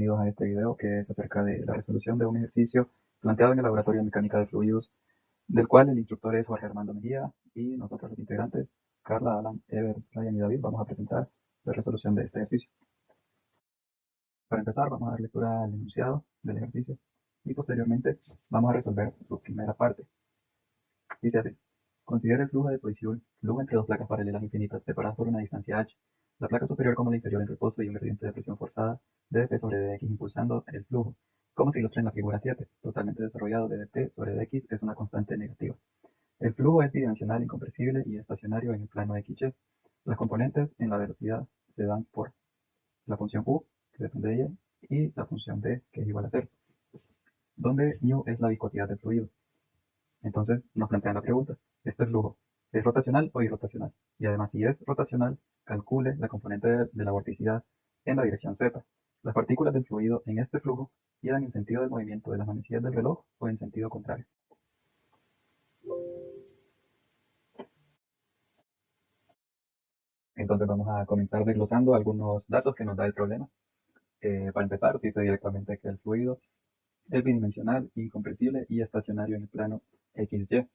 bienvenidos a este video que es acerca de la resolución de un ejercicio planteado en el Laboratorio de Mecánica de Fluidos, del cual el instructor es Jorge Armando Mejía y nosotros los integrantes, Carla, Alan, Ever, Ryan y David, vamos a presentar la resolución de este ejercicio. Para empezar, vamos a dar lectura al enunciado del ejercicio y posteriormente vamos a resolver su primera parte. Dice así: considera el flujo de posición flujo entre dos placas paralelas infinitas separadas por una distancia h. La placa superior como la inferior en reposo y un gradiente de presión forzada dp sobre dx impulsando el flujo, como se ilustra en la figura 7, totalmente desarrollado. Dp sobre dx es una constante negativa. El flujo es bidimensional, incompresible y estacionario en el plano xy. Las componentes en la velocidad se dan por la función u, que depende de y, y la función d, que es igual a 0, donde μ es la viscosidad del fluido. Entonces nos plantean la pregunta: ¿este flujo es rotacional o irrotacional? Y además, si es rotacional, calcule la componente de la vorticidad en la dirección z. Las partículas del fluido en este flujo irán en sentido del movimiento de las manecillas del reloj o en sentido contrario. Entonces vamos a comenzar desglosando algunos datos que nos da el problema. Para empezar, dice directamente que el fluido es bidimensional, incompresible y estacionario en el plano XY.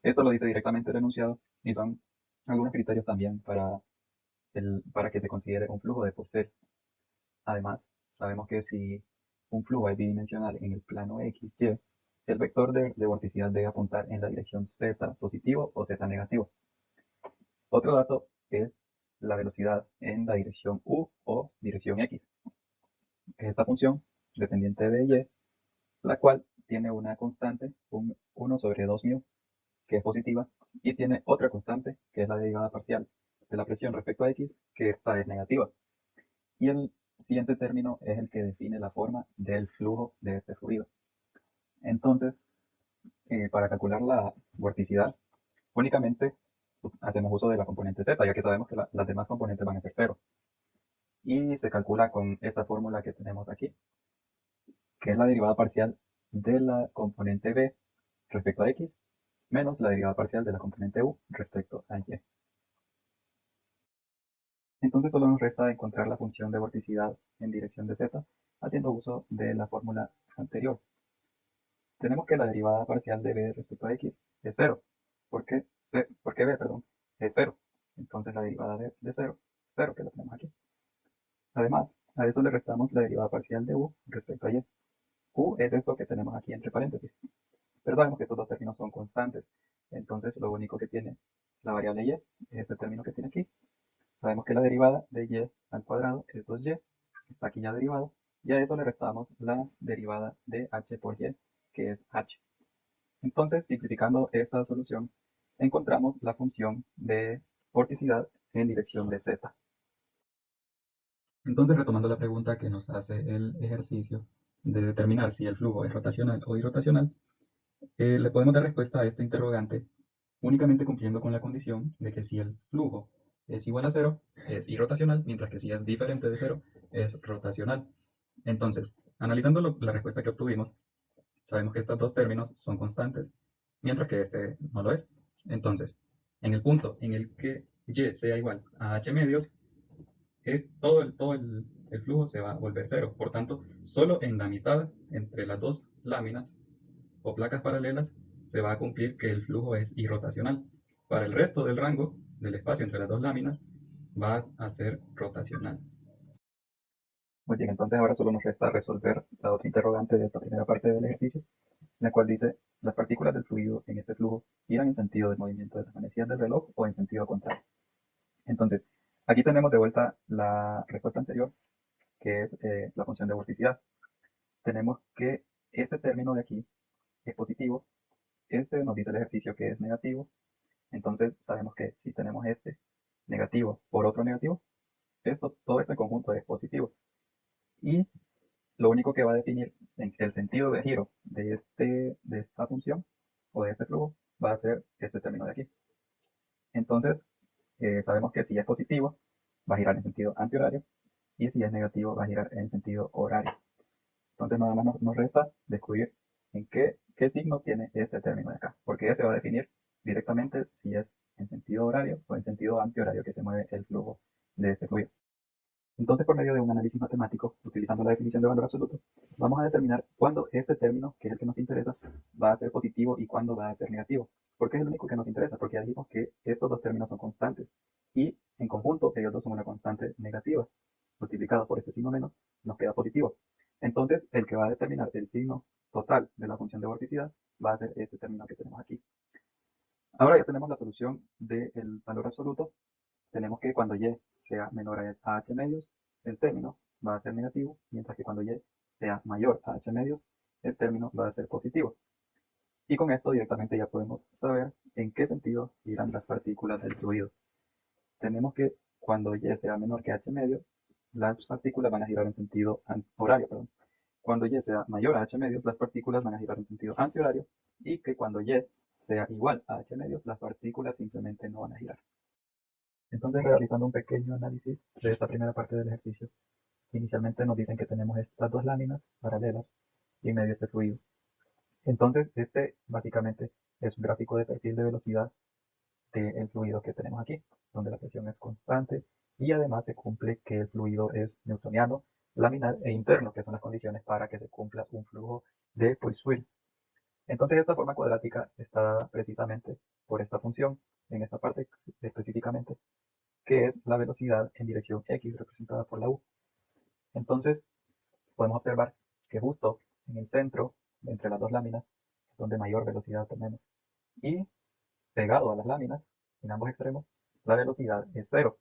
Esto lo dice directamente el enunciado y son algunos criterios también para que se considere un flujo de Porcel. Además, sabemos que si un flujo es bidimensional en el plano XY, el vector de vorticidad debe apuntar en la dirección z positivo o z negativo. Otro dato es la velocidad en la dirección u o dirección x. Es esta función dependiente de y, la cual tiene una constante, un 1 sobre 2μ, que es positiva, y tiene otra constante, que es la derivada parcial de la presión respecto a x, que esta es negativa. Y el siguiente término es el que define la forma del flujo de este fluido. Entonces, para calcular la vorticidad, únicamente hacemos uso de la componente z, ya que sabemos que las demás componentes van a ser cero. Y se calcula con esta fórmula que tenemos aquí, que es la derivada parcial de la componente b respecto a x, menos la derivada parcial de la componente u respecto a y. Entonces solo nos resta encontrar la función de vorticidad en dirección de z, haciendo uso de la fórmula anterior. Tenemos que la derivada parcial de b respecto a x es 0, porque b, es 0. Entonces la derivada de 0, 0, que la tenemos aquí. Además, a eso le restamos la derivada parcial de u respecto a y. U es esto que tenemos aquí entre paréntesis. Pero sabemos que estos dos términos son constantes. Entonces lo único que tiene la variable y es este término que tiene aquí. Sabemos que la derivada de y al cuadrado es 2y. Está aquí ya derivado. Y a eso le restamos la derivada de h por y, que es h. Entonces, simplificando esta solución, encontramos la función de vorticidad en dirección de z. Entonces, retomando la pregunta que nos hace el ejercicio de determinar si el flujo es rotacional o irrotacional, le podemos dar respuesta a este interrogante únicamente cumpliendo con la condición de que si el flujo es igual a 0, es irrotacional, mientras que si es diferente de 0, es rotacional. Entonces, analizando la respuesta que obtuvimos, sabemos que estos dos términos son constantes, mientras que este no lo es. Entonces, en el punto en el que y sea igual a h medios, todo el flujo se va a volver cero. Por tanto, solo en la mitad, entre las dos láminas o placas paralelas, se va a cumplir que el flujo es irrotacional. Para el resto del rango del espacio entre las dos láminas, va a ser rotacional. Muy bien, entonces ahora solo nos resta resolver la otra interrogante de esta primera parte del ejercicio, la cual dice: las partículas del fluido en este flujo irán en sentido del movimiento de las manecillas del reloj o en sentido contrario. Entonces, aquí tenemos de vuelta la respuesta anterior, que es la función de vorticidad. Tenemos que este término de aquí es positivo, este nos dice el ejercicio que es negativo, entonces sabemos que si tenemos este negativo por otro negativo, todo este conjunto es positivo. Y lo único que va a definir el sentido de giro de esta función o de este flujo va a ser este término de aquí. Entonces, sabemos que si es positivo, va a girar en sentido antihorario, y si es negativo, va a girar en sentido horario. Entonces, nada más nos resta descubrir en qué signo tiene este término de acá, porque ese va a definir directamente si es en sentido horario o en sentido antihorario que se mueve el flujo de este fluido. Entonces, por medio de un análisis matemático, utilizando la definición de valor absoluto, vamos a determinar cuándo este término, que es el que nos interesa, va a ser positivo y cuándo va a ser negativo. Porque es el único que nos interesa, porque ya dijimos que estos dos términos son constantes y en conjunto ellos dos son una constante negativa. Multiplicado por este signo menos, nos queda positivo. Entonces, el que va a determinar el signo total de la función de vorticidad va a ser este término que tenemos aquí. Ahora ya tenemos la solución del valor absoluto. Tenemos que cuando y sea menor a h medios, el término va a ser negativo, mientras que cuando y sea mayor a h medios, el término va a ser positivo. Y con esto directamente ya podemos saber en qué sentido irán las partículas del fluido. Tenemos que cuando y sea menor que h medios, las partículas van a girar en sentido horario. Perdón. Cuando y sea mayor a h medios, las partículas van a girar en sentido antihorario, y que cuando y sea igual a h medios, las partículas simplemente no van a girar. Entonces, realizando un pequeño análisis de esta primera parte del ejercicio, inicialmente nos dicen que tenemos estas dos láminas paralelas y en medio este fluido. Entonces, este básicamente es un gráfico de perfil de velocidad del fluido que tenemos aquí, donde la presión es constante y además se cumple que el fluido es newtoniano, laminar e interno, que son las condiciones para que se cumpla un flujo de Poiseuille. Entonces, esta forma cuadrática está dada precisamente por esta función, en esta parte específicamente, que es la velocidad en dirección X representada por la U. Entonces, podemos observar que justo en el centro, entre las dos láminas, es donde mayor velocidad tenemos. Y pegado a las láminas, en ambos extremos, la velocidad es cero.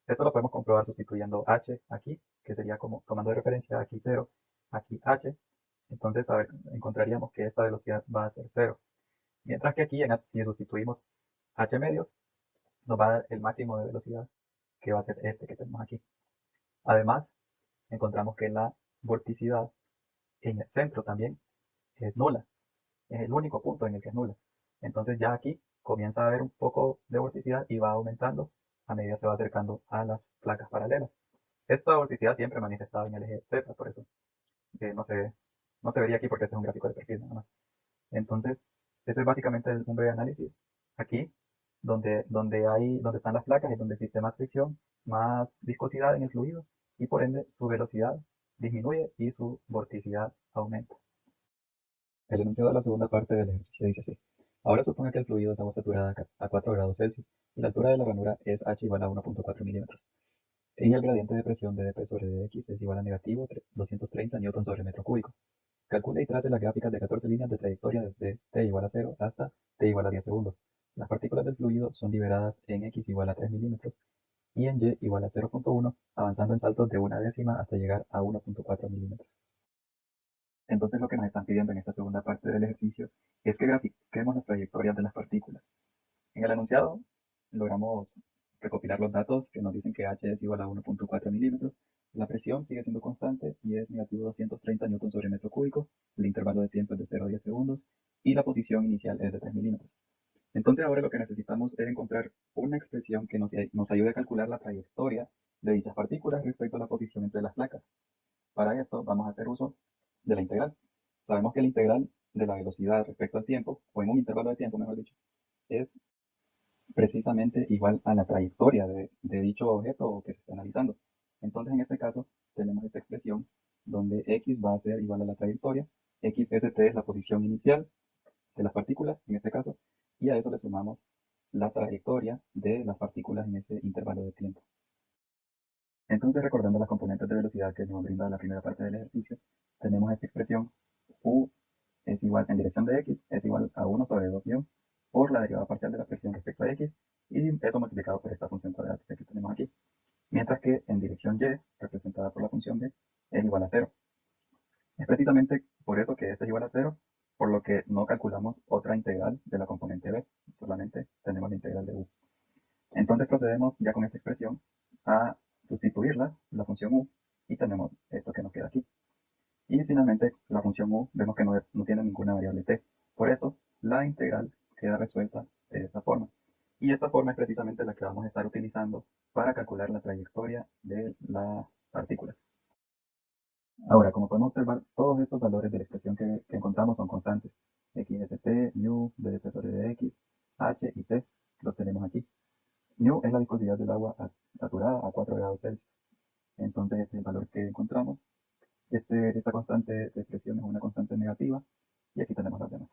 Esto lo podemos comprobar sustituyendo h aquí, que sería como tomando de referencia aquí 0, aquí h. Entonces, a ver, encontraríamos que esta velocidad va a ser 0. Mientras que aquí, si sustituimos h medios, nos va a dar el máximo de velocidad, que va a ser este que tenemos aquí. Además, encontramos que la vorticidad en el centro también es nula. Es el único punto en el que es nula. Entonces ya aquí comienza a haber un poco de vorticidad y va aumentando a medida que se va acercando a las placas paralelas. Esta vorticidad siempre manifestada en el eje Z, por eso no se vería aquí porque este es un gráfico de perfil nada más. Entonces, ese es básicamente un breve análisis. Aquí, donde están las placas, es donde existe más fricción, más viscosidad en el fluido y por ende su velocidad disminuye y su vorticidad aumenta. El enunciado de la segunda parte del ejercicio dice así. Ahora suponga que el fluido es agua saturada a 4 grados Celsius y la altura de la ranura es h igual a 1.4 milímetros. Y el gradiente de presión de dp sobre dx es igual a negativo 230 newton sobre metro cúbico. Calcule y trace las gráficas de 14 líneas de trayectoria desde t igual a 0 hasta t igual a 10 segundos. Las partículas del fluido son liberadas en x igual a 3 milímetros y en y igual a 0.1, avanzando en saltos de una décima hasta llegar a 1.4 milímetros. Entonces lo que nos están pidiendo en esta segunda parte del ejercicio es que grafiquemos las trayectorias de las partículas. En el enunciado logramos recopilar los datos que nos dicen que h es igual a 1.4 milímetros, la presión sigue siendo constante y es negativo 230 newton sobre metro cúbico, el intervalo de tiempo es de 0 a 10 segundos y la posición inicial es de 3 milímetros. Entonces ahora lo que necesitamos es encontrar una expresión que nos ayude a calcular la trayectoria de dichas partículas respecto a la posición entre las placas. Para esto vamos a hacer uso de la integral. Sabemos que la integral de la velocidad respecto al tiempo, o en un intervalo de tiempo mejor dicho, es precisamente igual a la trayectoria de dicho objeto que se está analizando. Entonces en este caso tenemos esta expresión donde x va a ser igual a la trayectoria, xst es la posición inicial de las partículas en este caso, y a eso le sumamos la trayectoria de las partículas en ese intervalo de tiempo. Entonces, recordando las componentes de velocidad que nos brinda la primera parte del ejercicio, tenemos esta expresión u es igual en dirección de x es igual a 1 sobre 2 mu por la derivada parcial de la presión respecto a x y eso multiplicado por esta función cuadrática que tenemos aquí. Mientras que en dirección y, representada por la función b, es igual a 0. Es precisamente por eso que este es igual a 0, por lo que no calculamos otra integral de la componente b, solamente tenemos la integral de u. Entonces procedemos ya con esta expresión a sustituirla, la función u, y tenemos esto que nos queda aquí. Y finalmente la función u vemos que no tiene ninguna variable t. Por eso la integral queda resuelta de esta forma. Y esta forma es precisamente la que vamos a estar utilizando para calcular la trayectoria de las partículas. Ahora, como podemos observar, todos estos valores de la expresión que encontramos son constantes. Xst, mu, dp sobre dx, h y t los tenemos aquí. Mu es la viscosidad del agua saturada a 4 grados Celsius. Entonces este es el valor que encontramos. Esta constante de presión es una constante negativa y aquí tenemos las demás.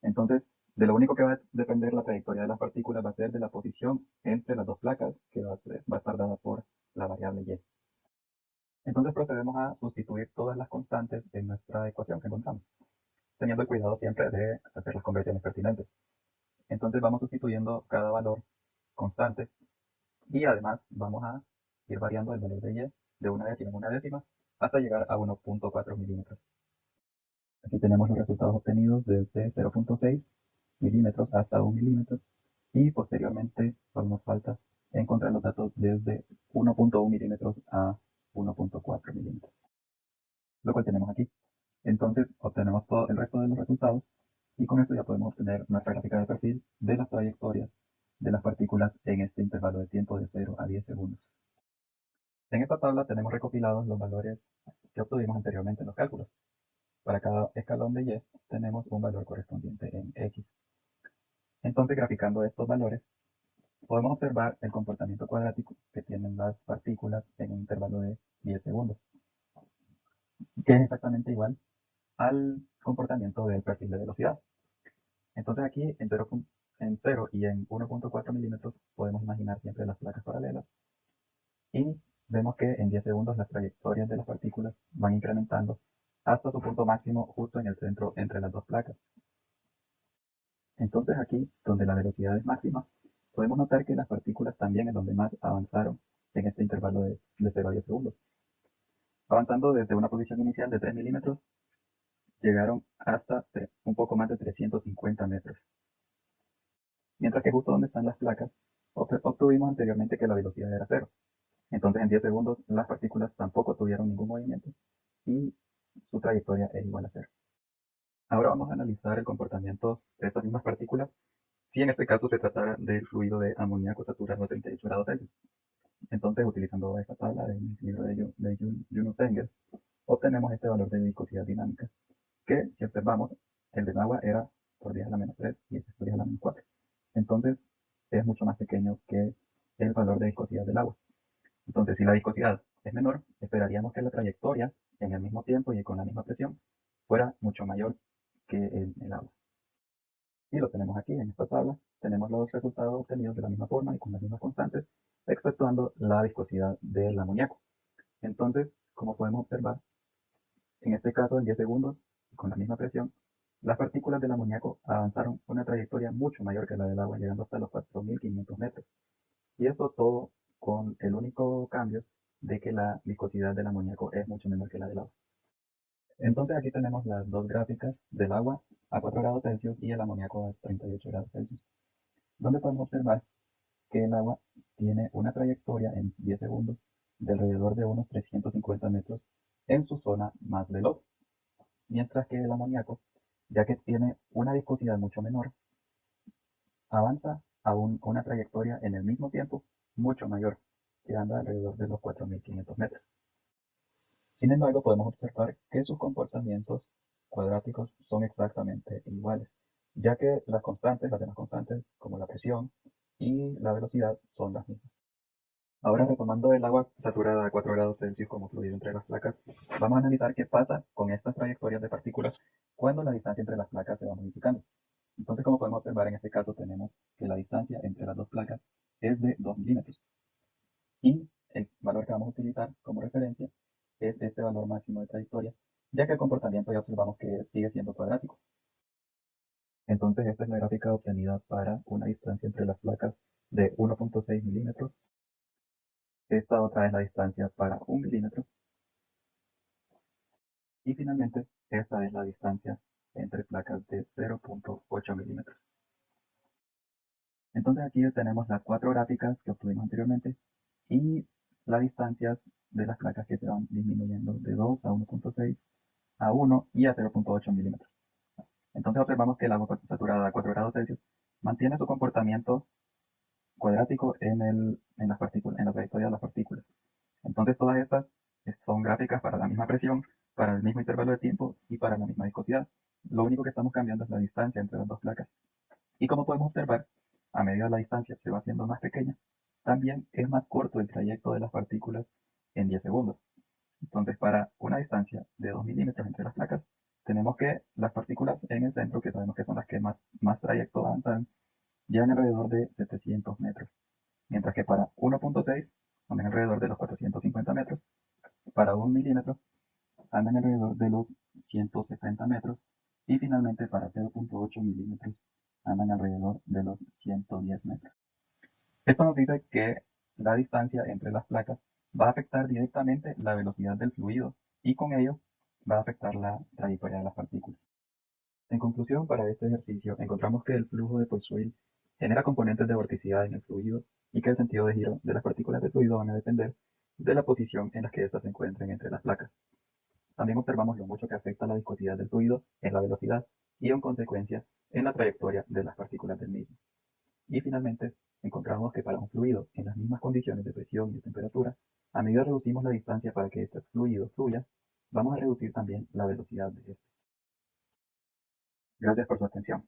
Entonces, de lo único que va a depender la trayectoria de las partículas va a ser de la posición entre las dos placas, que va a estar dada por la variable y. Entonces procedemos a sustituir todas las constantes en nuestra ecuación que encontramos, teniendo el cuidado siempre de hacer las conversiones pertinentes. Entonces vamos sustituyendo cada valor constante y además vamos a ir variando el valor de y de una décima en una décima hasta llegar a 1.4 milímetros. Aquí tenemos los resultados obtenidos desde 0.6 milímetros hasta 1 milímetro y posteriormente solo nos falta encontrar los datos desde 1.1 milímetros a 1.4 milímetros, lo cual tenemos aquí. Entonces obtenemos todo el resto de los resultados y con esto ya podemos obtener nuestra gráfica de perfil de las trayectorias de las partículas en este intervalo de tiempo de 0 a 10 segundos. En esta tabla tenemos recopilados los valores que obtuvimos anteriormente en los cálculos. Para cada escalón de y tenemos un valor correspondiente en x. Entonces, graficando estos valores, podemos observar el comportamiento cuadrático que tienen las partículas en un intervalo de 10 segundos, que es exactamente igual al comportamiento del perfil de velocidad. Entonces aquí en 0 y en 1.4 milímetros podemos imaginar siempre las placas paralelas y vemos que en 10 segundos las trayectorias de las partículas van incrementando hasta su punto máximo justo en el centro entre las dos placas. Entonces aquí, donde la velocidad es máxima, podemos notar que las partículas también es donde más avanzaron en este intervalo de 0 a 10 segundos. Avanzando desde una posición inicial de 3 milímetros, llegaron hasta un poco más de 350 metros. Mientras que justo donde están las placas, obtuvimos anteriormente que la velocidad era 0. Entonces en 10 segundos las partículas tampoco tuvieron ningún movimiento y su trayectoria es igual a 0. Ahora vamos a analizar el comportamiento de estas mismas partículas si en este caso se tratara del fluido de amoníaco saturado a 38 grados Celsius. Entonces, utilizando esta tabla del libro de Yunus Engel, obtenemos este valor de viscosidad dinámica, que si observamos, el del agua era por 10 a la menos 3 y este es por 10 a la menos 4. Entonces, es mucho más pequeño que el valor de viscosidad del agua. Entonces, si la viscosidad es menor, esperaríamos que la trayectoria en el mismo tiempo y con la misma presión fuera mucho mayor que el agua. Y lo tenemos aquí en esta tabla. Tenemos los resultados obtenidos de la misma forma y con las mismas constantes, exceptuando la viscosidad del amoníaco. Entonces, como podemos observar, en este caso en 10 segundos, con la misma presión, las partículas del amoníaco avanzaron una trayectoria mucho mayor que la del agua, llegando hasta los 4.500 metros. Y esto todo con el único cambio de que la viscosidad del amoníaco es mucho menor que la del agua. Entonces aquí tenemos las dos gráficas del agua a 4 grados Celsius y el amoníaco a 38 grados Celsius, donde podemos observar que el agua tiene una trayectoria en 10 segundos de alrededor de unos 350 metros en su zona más veloz, mientras que el amoníaco, ya que tiene una viscosidad mucho menor, avanza a una trayectoria en el mismo tiempo mucho mayor, que anda alrededor de los 4.500 metros. Sin embargo, podemos observar que sus comportamientos cuadráticos son exactamente iguales, ya que las demás constantes, como la presión y la velocidad, son las mismas. Ahora, retomando el agua saturada a 4 grados Celsius como fluido entre las placas, vamos a analizar qué pasa con estas trayectorias de partículas cuando la distancia entre las placas se va modificando. Entonces, como podemos observar en este caso, tenemos que la distancia entre las dos placas es de 2 milímetros. Y el valor que vamos a utilizar como referencia es este valor máximo de trayectoria, ya que el comportamiento ya observamos que sigue siendo cuadrático. Entonces, esta es la gráfica obtenida para una distancia entre las placas de 1.6 milímetros. Esta otra es la distancia para 1 milímetro. Y finalmente, esta es la distancia entre placas de 0.8 milímetros. Entonces aquí tenemos las cuatro gráficas que obtuvimos anteriormente y las distancias de las placas que se van disminuyendo de 2 a 1.6 a 1 y a 0.8 milímetros. Entonces observamos que el agua saturada a 4 grados Celsius mantiene su comportamiento cuadrático en la trayectoria de las partículas. Entonces todas estas son gráficas para la misma presión, para el mismo intervalo de tiempo y para la misma viscosidad. Lo único que estamos cambiando es la distancia entre las dos placas. Y como podemos observar, a medida que la distancia se va haciendo más pequeña, también es más corto el trayecto de las partículas en 10 segundos. Entonces, para una distancia de 2 milímetros entre las placas, tenemos que las partículas en el centro, que sabemos que son las que más trayecto avanzan, llevan alrededor de 700 metros, mientras que para 1.6 andan alrededor de los 450 metros, para 1 milímetro andan alrededor de los 170 metros y finalmente para 0.8 milímetros andan alrededor de los 110 metros. Esto nos dice que la distancia entre las placas va a afectar directamente la velocidad del fluido y con ello va a afectar la trayectoria de las partículas. En conclusión, para este ejercicio encontramos que el flujo de Poiseuille genera componentes de vorticidad en el fluido y que el sentido de giro de las partículas del fluido van a depender de la posición en la que éstas se encuentren entre las placas. También observamos lo mucho que afecta la viscosidad del fluido en la velocidad y en consecuencia en la trayectoria de las partículas del mismo. Y finalmente, encontramos que para un fluido en las mismas condiciones de presión y de temperatura, a medida que reducimos la distancia para que este fluido fluya, vamos a reducir también la velocidad de este. Gracias por su atención.